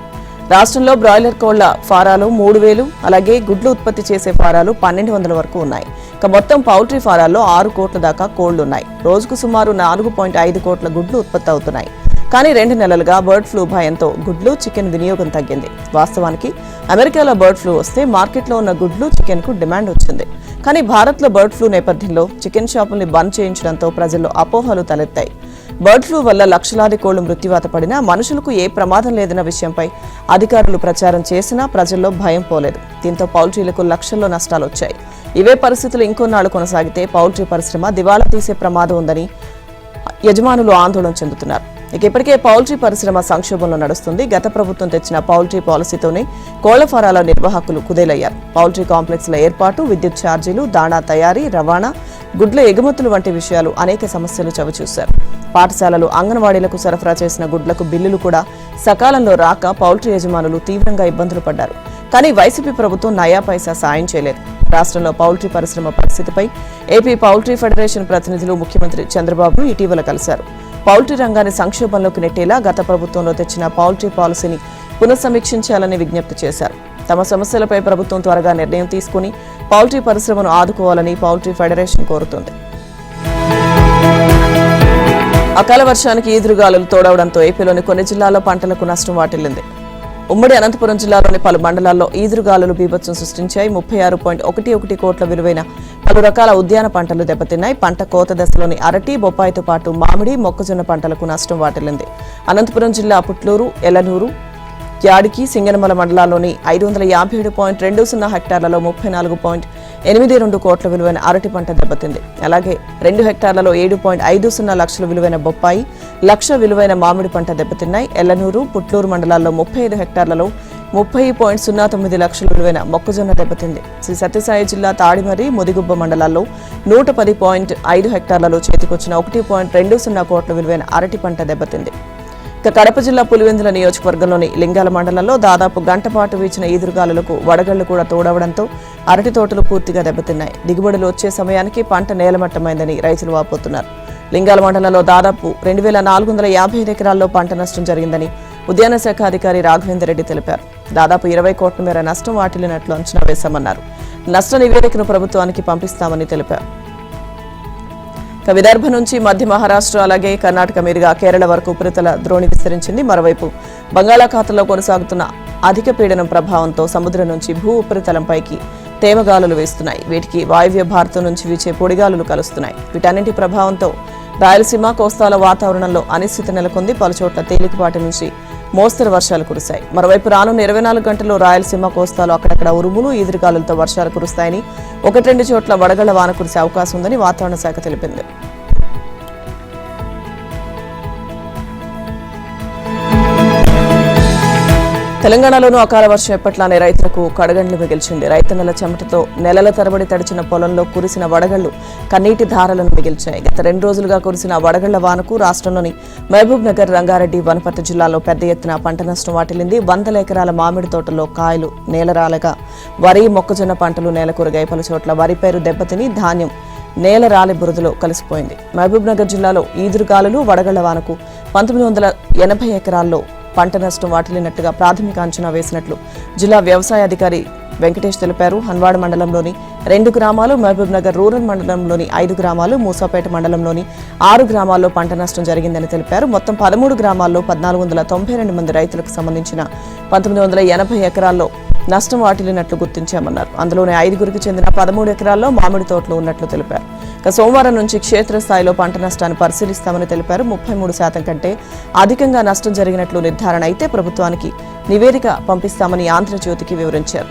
రాష్ట్రంలో బ్రాయిలర్ కోళ్ల ఫారాలు 3000, అలాగే గుడ్లు ఉత్పత్తి చేసే ఫారాలు 1200 వరకు ఉన్నాయి. ఇక మొత్తం పౌల్ట్రీ ఫారాల్లో 6 కోట్ల దాకా కోళ్లున్నాయి. రోజుకు సుమారు 4.5 కోట్ల గుడ్లు ఉత్పత్తి అవుతున్నాయి. కానీ 2 నెలలుగా బర్డ్ ఫ్లూ భయంతో గుడ్లు, చికెన్ వినియోగం తగ్గింది. వాస్తవానికి అమెరికాలో బర్డ్ ఫ్లూ వస్తే మార్కెట్లో ఉన్న గుడ్లు, చికెన్ కు డిమాండ్ వచ్చింది. కానీ భారత్లో బర్డ్ ఫ్లూ నేపథ్యంలో చికెన్ షాపుల్ని బంద్ చేయించడంతో ప్రజల్లో అపోహలు తలెత్తాయి. బర్డ్ ఫ్లూ వల్ల లక్షలాది కోళ్లు మృత్యువాత పడినా మనుషులకు ఏ ప్రమాదం లేదన్న విషయంపై అధికారులు ప్రచారం చేసినా ప్రజల్లో భయం పోలేదు. దీంతో పౌల్ట్రీలకు లక్షల్లో నష్టాలు వచ్చాయి. ఇవే పరిస్థితులు ఇంకొన్నాళ్లు కొనసాగితే పౌల్ట్రీ పరిశ్రమ దివాలా తీసే ప్రమాదం ఉందని యజమానులు ఆందోళన చెందుతున్నారు. ఇప్పటికే పౌల్ట్రీ పరిశ్రమ సంక్షోభంలో నడుస్తుంది. గత ప్రభుత్వం తెచ్చిన పౌల్ట్రీ పాలసీతోనే కోళ్ల ఫారాల నిర్వాహకులు కుదేలయ్యారు. పౌల్ట్రీ కాంప్లెక్స్ల ఏర్పాటు, విద్యుత్ ఛార్జీలు, దాణా తయారీ, రవాణా, గుడ్ల ఎగుమతులు వంటి విషయాలు అనేక సమస్యలు చవిచూశారు. పాఠశాలలు, అంగన్వాడీలకు సరఫరా చేసిన గుడ్లకు బిల్లులు కూడా సకాలంలో రాక పౌల్ట్రీ యజమానులు తీవ్రంగా ఇబ్బందులు పడ్డారు. కానీ వైసీపీ ప్రభుత్వం నయా పైసా సాయం చేయలేదు. రాష్ట్రంలో పౌల్ట్రీ పరిశ్రమ పరిస్థితిపై ఏపీ పౌల్ట్రీ ఫెడరేషన్ ప్రతినిధులు ముఖ్యమంత్రి చంద్రబాబును ఇటీవల కలిశారు. పౌల్ట్రీ రంగాన్ని సంక్షోభంలోకి నెట్టేలా గత ప్రభుత్వంలో తెచ్చిన పౌల్ట్రీ పాలసీని పునఃసమీక్షించాలని విజ్ఞప్తి చేశారు. తమ సమస్యలపై ప్రభుత్వం త్వరగా నిర్ణయం తీసుకుని పౌల్ట్రీ పరిశ్రమను ఆదుకోవాలని పౌల్ట్రీ ఫెడరేషన్ కోరుతోంది. అకాల వర్షానికి ఈదురుగాలులు తోడవడంతో ఏపీలోని కొన్ని జిల్లాల్లో పంటలకు నష్టం వాటిల్లింది. ఉమ్మడి అనంతపురం జిల్లాలోని పలు మండలాల్లో ఈదురుగాలులు బీభత్సం సృష్టించాయి. 36.11 కోట్ల విలువైన పలు రకాల ఉద్యాన పంటలు దెబ్బతిన్నాయి. పంట కోత దశలోని అరటి, బొప్పాయితో పాటు మామిడి, మొక్కజొన్న పంటలకు నష్టం వాటిల్లింది. అనంతపురం జిల్లా పుట్లూరు, ఎలనూరు, యాడికి, సింగనమల మండలాల్లోని 557.20 హెక్టార్లలో 34.82 కోట్ల విలువైన అరటి పంట దెబ్బతింది. అలాగే 2 హెక్టార్లలో 7.50 లక్షల విలువైన బొప్పాయి, లక్ష విలువైన మామిడి పంట దెబ్బతిన్నాయి. ఎల్లనూరు, పుట్లూరు మండలాల్లో 35 హెక్టార్లలో 30.09 లక్షల విలువైన మొక్కజొన్న దెబ్బతింది. శ్రీ సత్యసాయి జిల్లా తాడిమర్రి, ముదిగుబ్బ మండలాల్లో 110.5 హెక్టార్లలో చేతికొచ్చిన 1.20 కోట్ల విలువైన అరటి పంట దెబ్బతింది. కడప జిల్లా పులివెందుల నియోజకవర్గంలోని లింగాల మండలంలో దాదాపు గంట పాటు వీచిన ఈదురుగాలులకు వడగళ్లు కూడా తోడవడంతో అరటి తోటలు పూర్తిగా దెబ్బతిన్నాయి. దిగుబడులు వచ్చే సమయానికి పంట నేలమట్టమైందని రైతులు వాపోతున్నారు. లింగాల మండలంలో దాదాపు 2455 ఎకరాల్లో పంట నష్టం జరిగిందని ఉద్యాన శాఖ అధికారి రాఘవేందర్ రెడ్డి తెలిపారు. దాదాపు 20 కోట్ల మేర నష్టం వాటిల్లినట్లు అంచనా వేశామన్నారు. నష్ట నివేదికను ప్రభుత్వానికి పంపిస్తామని తెలిపారు. విదర్భ నుంచి మధ్య మహారాష్ట్ర అలాగే కర్ణాటక మీదుగా కేరళ వరకు ఉపరితల ద్రోణి విస్తరించింది. మరోవైపు బంగాళాఖాతంలో కొనసాగుతున్న అధిక పీడనం ప్రభావంతో సముద్రం నుంచి భూ ఉపరితలంపైకి తేమగాలులు వేస్తున్నాయి. వీటికి వాయువ్య భారతం నుంచి వీచే పొడిగాలులు కలుస్తున్నాయి. వీటన్నింటి ప్రభావంతో రాయలసీమ, కోస్తాల వాతావరణంలో అనిశ్చితి నెలకొంది. పలుచోట్ల తేలికపాటి నుంచి మోస్తరు వర్షాలు కురిశాయి. మరోవైపు రానున్న 24 గంటల్లో రాయలసీమ, కోస్తాలో అక్కడక్కడ ఉరుములు, ఈదురుగాలులతో వర్షాలు కురుస్తాయని, 1-2 చోట్ల వడగళ్ల వాన కురిసే అవకాశం ఉందని వాతావరణ శాఖ తెలిపింది. తెలంగాణలోనూ అకాల వర్షం ఎప్పట్లానే రైతులకు కడగండ్లు మిగిల్చింది. రైతన్నల చెమటతో నెలల తరబడి తడిచిన పొలంలో కురిసిన వడగళ్లు కన్నీటి ధారలను మిగిల్చాయి. గత 2 రోజులుగా కురిసిన వడగళ్ల వానకు రాష్ట్రంలోని మహబూబ్ నగర్, రంగారెడ్డి, వనపర్తి జిల్లాల్లో పెద్ద ఎత్తున పంట నష్టం వాటిల్లింది. 100 ఎకరాల మామిడి తోటల్లో కాయలు నేలరాలగా వరి, మొక్కజొన్న పంటలు నేలకూరగాయ. పలు చోట్ల వరి పైరు దెబ్బతిని ధాన్యం నేల రాలి బురదలో కలిసిపోయింది. మహబూబ్ నగర్ జిల్లాలో ఈదురుగాలులు, వడగళ్ల వానకు 1980 ఎకరాల్లో పంట నష్టం వాటిల్లినట్టుగా ప్రాథమిక అంచనా వేసినట్లు జిల్లా వ్యవసాయ అధికారి వెంకటేష్ తెలిపారు. హన్వాడ మండలంలోని 2 గ్రామాలు, మహబూబ్ నగర్ రూరల్ మండలంలోని 5 గ్రామాలు, మూసాపేట మండలంలోని 6 గ్రామాల్లో పంట నష్టం జరిగిందని తెలిపారు. మొత్తం 13 గ్రామాల్లో 1492 మంది రైతులకు సంబంధించిన 1980 ఎకరాల్లో నష్టం వాటిల్లినట్లు గుర్తించామన్నారు. అందులోనే 5గురికి చెందిన 13 ఎకరాల్లో మామిడి తోటలు ఉన్నట్లు తెలిపారు. సోమవారం నుంచి క్షేత్రస్థాయిలో పంట నష్టాన్ని పరిశీలిస్తామని తెలిపారు. 33% కంటే అధికంగా నష్టం జరిగినట్లు నిర్ధారణ అయితే ప్రభుత్వానికి నివేదిక పంపిస్తామని ఆంధ్రజ్యోతికి వివరించారు.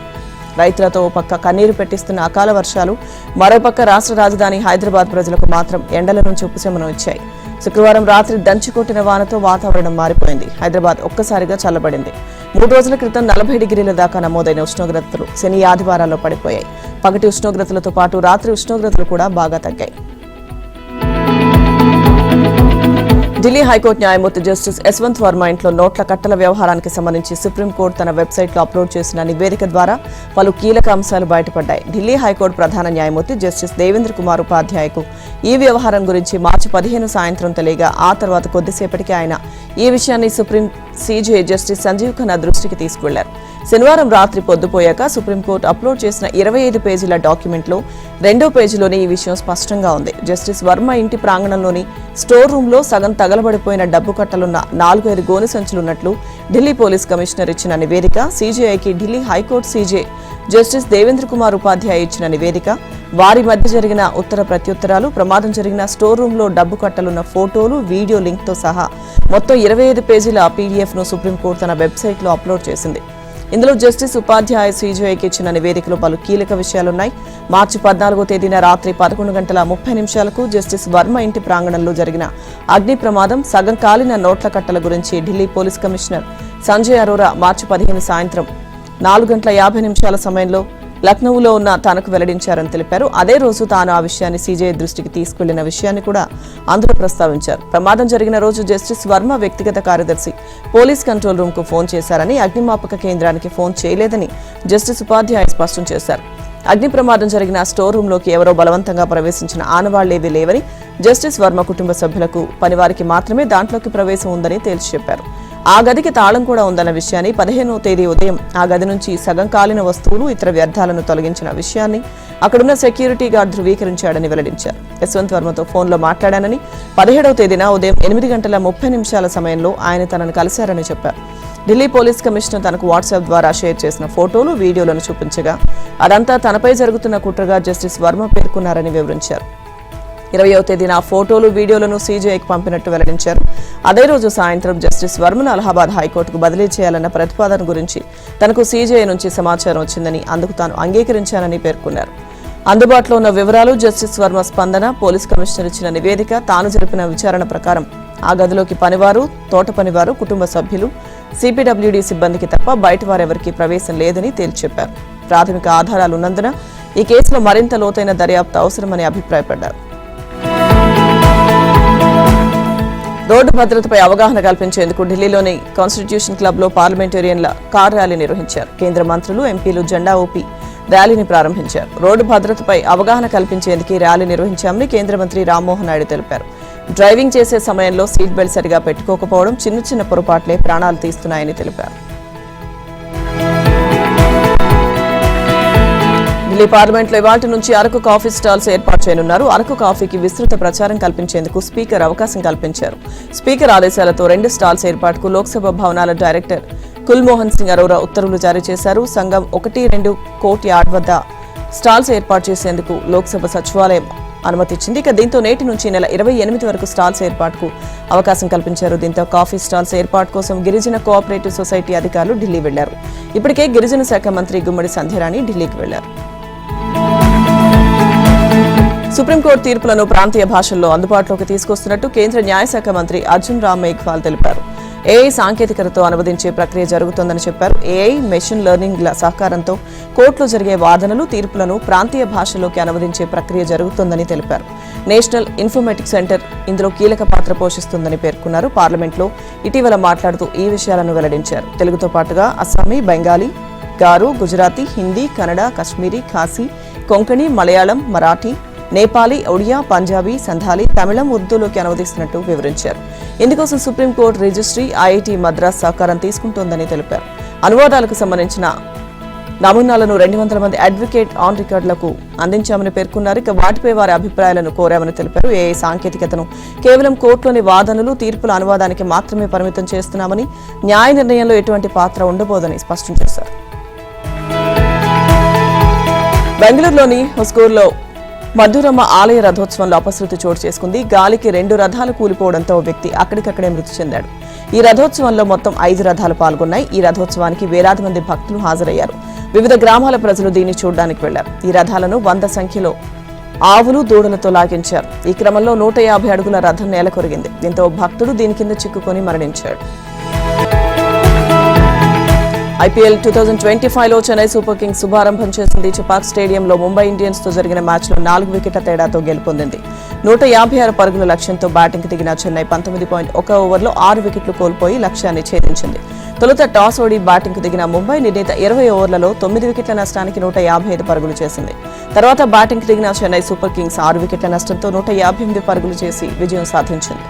రైతులతో పక్క కన్నీరు పెట్టిస్తున్న అకాల వర్షాలు మరోపక్క రాష్ట్ర రాజధాని హైదరాబాద్ ప్రజలకు మాత్రం ఎండల నుంచి ఉపశమనం ఇచ్చాయి. శుక్రవారం రాత్రి దంచికొట్టిన వానతో వాతావరణం మారిపోయింది. హైదరాబాద్ ఒక్కసారిగా చల్లబడింది. 3 రోజుల క్రితం 40 డిగ్రీల దాకా నమోదైన ఉష్ణోగ్రతలు శని, ఆదివారాల్లో పడిపోయాయి. పగటి ఉష్ణోగ్రతలతో పాటు రాత్రి ఉష్ణోగ్రతలు కూడా బాగా తగ్గాయి. ఢిల్లీ హైకోర్టు న్యాయమూర్తి జస్టిస్ యశ్వంత్ వర్మ ఇంట్లో నోట్ల కట్టల వ్యవహారానికి సంబంధించి సుప్రీంకోర్టు తన వెబ్సైట్లో అప్లోడ్ చేసిన నివేదిక ద్వారా పలు కీలక అంశాలు బయటపడ్డాయి. ఢిల్లీ హైకోర్టు ప్రధాన న్యాయమూర్తి జస్టిస్ దేవేంద్ర కుమార్ ఉపాధ్యాయకు ఈ వ్యవహారం గురించి మార్చి 15 సాయంత్రం తెలియగా ఆ తర్వాత కొద్దిసేపటికి ఆయన ఈ విషయాన్ని supreme CJ justice Sanjiv Khanna దృష్టికి తీసుకువెళ్లారు. శనివారం రాత్రి పొద్దుపోయాక సుప్రీంకోర్టు అప్లోడ్ చేసిన 25 పేజీల డాక్యుమెంట్లో 2వ పేజీలోనే ఈ విషయం స్పష్టంగా ఉంది. జస్టిస్ వర్మ ఇంటి ప్రాంగణంలోని స్టోర్ రూమ్లో సగం తగలబడిపోయిన డబ్బు కట్టలున్న 4-5 గోనె సంచులున్నట్లు ఢిల్లీ పోలీస్ కమిషనర్ ఇచ్చిన నివేదిక, సీజేఐకి Delhi high court CJ justice Devendra Kumar Upadhyay ఇచ్చిన నివేదిక, వారి మధ్య జరిగిన ఉత్తర ప్రత్యుత్తరాలు, ప్రమాదం జరిగిన స్టోర్ రూమ్లో డబ్బు కట్టలున్న ఫోటోలు, వీడియో లింక్తో సహా మొత్తం 25 పేజీల పీడీఎఫ్ను సుప్రీంకోర్టు తన వెబ్సైట్లో అప్లోడ్ చేసింది. ఇందులో జస్టిస్ ఉపాధ్యాయ సీజేఐకి ఇచ్చిన నివేదికలో పలు కీలక విషయాలున్నాయి. మార్చి 14వ తేదీన రాత్రి 11:30 జస్టిస్ వర్మ ఇంటి ప్రాంగణంలో జరిగిన అగ్ని ప్రమాదం, సగం కాలిన నోట్ల కట్టల గురించి ఢిల్లీ పోలీస్ కమిషనర్ సంజయ్ అరోరా మార్చి 15 సాయంత్రం 4:50 సమయంలో లక్నోలో ఉన్న తనకు వెల్లడించారని తెలిపారు. అదే రోజు తాను ఆ విషయాన్ని సీజేఐ దృష్టికి తీసుకెళ్లిన విషయాన్ని కూడా అందులో ప్రస్తావించారు. ప్రమాదం జరిగిన రోజు జస్టిస్ వర్మ వ్యక్తిగత కార్యదర్శి పోలీస్ కంట్రోల్ రూమ్ కు ఫోన్ చేశారని, అగ్నిమాపక కేంద్రానికి ఫోన్ చేయలేదని జస్టిస్ ఉపాధ్యాయ స్పష్టం చేశారు. అగ్ని ప్రమాదం జరిగిన స్టోర్ రూమ్ లోకి ఎవరో బలవంతంగా ప్రవేశించిన ఆనవాళ్లేవీ లేవని, జస్టిస్ వర్మ కుటుంబ సభ్యులకు, పనివారికి మాత్రమే దాంట్లోకి ప్రవేశం ఉందని తేల్చి చెప్పారు. ఆ గదికి తాళం కూడా ఉందన్న విషయాన్ని, 15వ తేదీ ఉదయం ఆ గది నుంచి సగం కాలిన వస్తువులు, ఇతర వ్యర్థాలను తొలగించిన విషయాన్ని అక్కడున్న సెక్యూరిటీ గార్డ్ ధృవీకరించాడని వెల్లడించారు. యశ్వంత్ వర్మతో ఫోన్లో మాట్లాడానని, 17వ తేదీన ఉదయం 8:30 సమయంలో ఆయన తనను కలిశారని చెప్పారు. ఢిల్లీ పోలీస్ కమిషనర్ తనకు వాట్సాప్ ద్వారా షేర్ చేసిన ఫోటోలు, వీడియోలను చూపించగా అదంతా తనపై జరుగుతున్న కుట్రగా జస్టిస్ వర్మ పేర్కొన్నారని వివరించారు. 20వ తేదీన ఫోటోలు, వీడియోలను సీజేఐకి పంపినట్టు వెల్లడించారు. అదే రోజు సాయంత్రం జస్టిస్ వర్మను అలహాబాద్ హైకోర్టుకు బదిలీ చేయాలన్న ప్రతిపాదన గురించి తనకు సీజేఐ నుంచి సమాచారం వచ్చిందని, అందుకు తాను అంగీకరించానని పేర్కొన్నారు. అందుబాటులో ఉన్న వివరాలు, జస్టిస్ వర్మ స్పందన, పోలీస్ కమిషనర్ ఇచ్చిన నివేదిక, తాను జరిపిన విచారణ ప్రకారం ఆ గదిలోకి పనివారు, తోట పనివారు, కుటుంబ సభ్యులు, సిపిడబ్ల్యూడీ సిబ్బందికి తప్ప బయట వారెవరికీ ప్రవేశం లేదని తేల్చి చెప్పారు. ప్రాథమిక ఆధారాలున్నందున ఈ కేసులో మరింత లోతైన దర్యాప్తు అవసరమని అభిప్రాయపడ్డారు. రోడ్డు భద్రతపై అవగాహన కల్పించేందుకు ఢిల్లీలోని కాన్స్టిట్యూషన్ క్లబ్ లో పార్లమెంటేరియన్ల కార్ ర్యాలీ నిర్వహించారు. కేంద్ర మంత్రులు, ఎంపీలు జెండా ఊపి ర్యాలీని ప్రారంభించారు. రోడ్డు భద్రతపై అవగాహన కల్పించేందుకు ర్యాలీ నిర్వహించామని కేంద్ర మంత్రి రామ్మోహన్ నాయుడు తెలిపారు. డ్రైవింగ్ చేసే సమయంలో సీట్ బెల్ట్ సరిగా పెట్టుకోకపోవడం చిన్న పొరపాట్లే ప్రాణాలు తీస్తున్నాయని తెలిపారు. ఢిల్లీ పార్లమెంట్లో ఇవాళ్టి నుంచి అరకు కాఫీ స్టాల్స్ ఏర్పాటు చేయనున్నారు. అరకు కాఫీకి విస్తృత ప్రచారం కల్పించేందుకు స్పీకర్ అవకాశం కల్పించారు. స్పీకర్ ఆదేశాలతో 2 స్టాల్స్ ఏర్పాటుకు లోక్సభ భవనాల డైరెక్టర్ కుల్మోహన్ సింగ్ అరోరా ఉత్తర్వులు జారీ చేశారు. సంఘం 1-2 కోర్ట్ యార్డ్ వద్ద స్టాల్స్ ఏర్పాటు చేసేందుకు లోక్సభ సచివాలయం అనుమతిచ్చింది. దీంతో నేటి నుంచి నెల 28 వరకు స్టాల్స్ ఏర్పాటుకు అవకాశం కల్పించారు. దీంతో కాఫీ స్టాల్స్ ఏర్పాటు కోసం గిరిజన కోఆపరేటివ్ సొసైటీ అధికారులు ఢిల్లీ వెళ్లారు. ఇప్పటికే గిరిజన శాఖ మంత్రి గుమ్మడి సంధ్యారాణి ఢిల్లీకి వెళ్లారు. సుప్రీంకోర్టు తీర్పులను ప్రాంతీయ భాషల్లో అందుబాటులోకి తీసుకొస్తున్నట్టు కేంద్ర న్యాయశాఖ మంత్రి అర్జున్ రామ్ మేఘ్వాల్ తెలిపారు. ఏఐ సాంకేతికతతో అనువదించే ప్రక్రియ జరుగుతోందని చెప్పారు. ఏఐ, మెషిన్ లెర్నింగ్ల సహకారంతో కోర్టులో జరిగే వాదనలు, తీర్పులను ప్రాంతీయ భాషలోకి అనువదించే ప్రక్రియ జరుగుతోందని తెలిపారు. నేషనల్ ఇన్ఫర్మేటిక్స్ సెంటర్ ఇందులో కీలక పాత్ర పోషిస్తుందని పేర్కొన్నారు. పార్లమెంట్లో ఇటీవల మాట్లాడుతూ ఈ విషయాలను వెల్లడించారు. తెలుగుతో పాటుగా అస్సామీ, బెంగాలీ, గారో, గుజరాతీ, హిందీ, కన్నడ, కశ్మీరీ, ఖాసీ, కొంకణి, మలయాళం, మరాఠీ, నేపాలీ, ఒడియా, పంజాబీ, సంథాలీ, తమిళం, ఉర్దూలోకి అనువదిస్తున్నట్టు వివరించారు. ఇందుకోసం సుప్రీంకోర్టు రిజిస్ట్రీ, ఐఐటీ మద్రాస్ సహకారం తీసుకుంటోందని తెలిపారు. అనువాదాలకు సంబంధించిన నమూనాలను 200 మంది అడ్వకేట్ ఆన్ రికార్డులకు అందించామని పేర్కొన్నారు. వాటిపై వారి అభిప్రాయాలను కోరామని తెలిపారు. ఏఐ సాంకేతికతను కేవలం కోర్టులోని వాదనలు, తీర్పుల అనువాదానికి మాత్రమే పరిమితం చేస్తున్నామని, న్యాయ నిర్ణయంలో ఎటువంటి పాత్ర ఉండబోదని స్పష్టం చేశారు. బెంగళూరులోని హుస్కూర్లో మధురమ్మ ఆలయ రథోత్సవంలో అపశృతి చోటు చేసుకుంది. గాలికి 2 రథాలు కూలిపోవడంతో ఓ వ్యక్తి అక్కడికక్కడే మృతి చెందాడు. ఈ రథోత్సవంలో మొత్తం 5 రథాలు పాల్గొన్నాయి. ఈ రథోత్సవానికి వేలాది మంది భక్తులు హాజరయ్యారు. వివిధ గ్రామాల ప్రజలు దీన్ని చూడడానికి వెళ్లారు. ఈ రథాలను 100 సంఖ్యలో ఆవులు, దూడలతో లాగించారు. ఈ క్రమంలో 150 అడుగుల రథం నేల కొరిగింది. దీంతో భక్తుడు దీని కింద చిక్కుకొని మరణించాడు. ఐపీఎల్ 2025లో చెన్నై సూపర్ కింగ్స్ శుభారంభం చేసింది. చపాక్ స్టేడియంలో ముంబై ఇండియన్స్ తో జరిగిన మ్యాచ్లో 4 వికెట్ల తేడాతో గెలుపొందింది. 156 పరుగుల లక్ష్యంతో బ్యాటింగ్ దిగిన చెన్నై 19.1 ఓవర్లో 6 వికెట్లు కోల్పోయి లక్ష్యాన్ని ఛేదించింది. తొలుత టాస్ ఓడి బ్యాటింగ్ కు దిగిన ముంబై నిర్ణీత 20 ఓవర్లలో 9 వికెట్ల నష్టానికి 155 పరుగులు చేసింది. తర్వాత బ్యాటింగ్ దిగిన చెన్నై సూపర్ కింగ్స్ 6 వికెట్ల నష్టంతో 158 పరుగులు చేసి విజయం సాధించింది.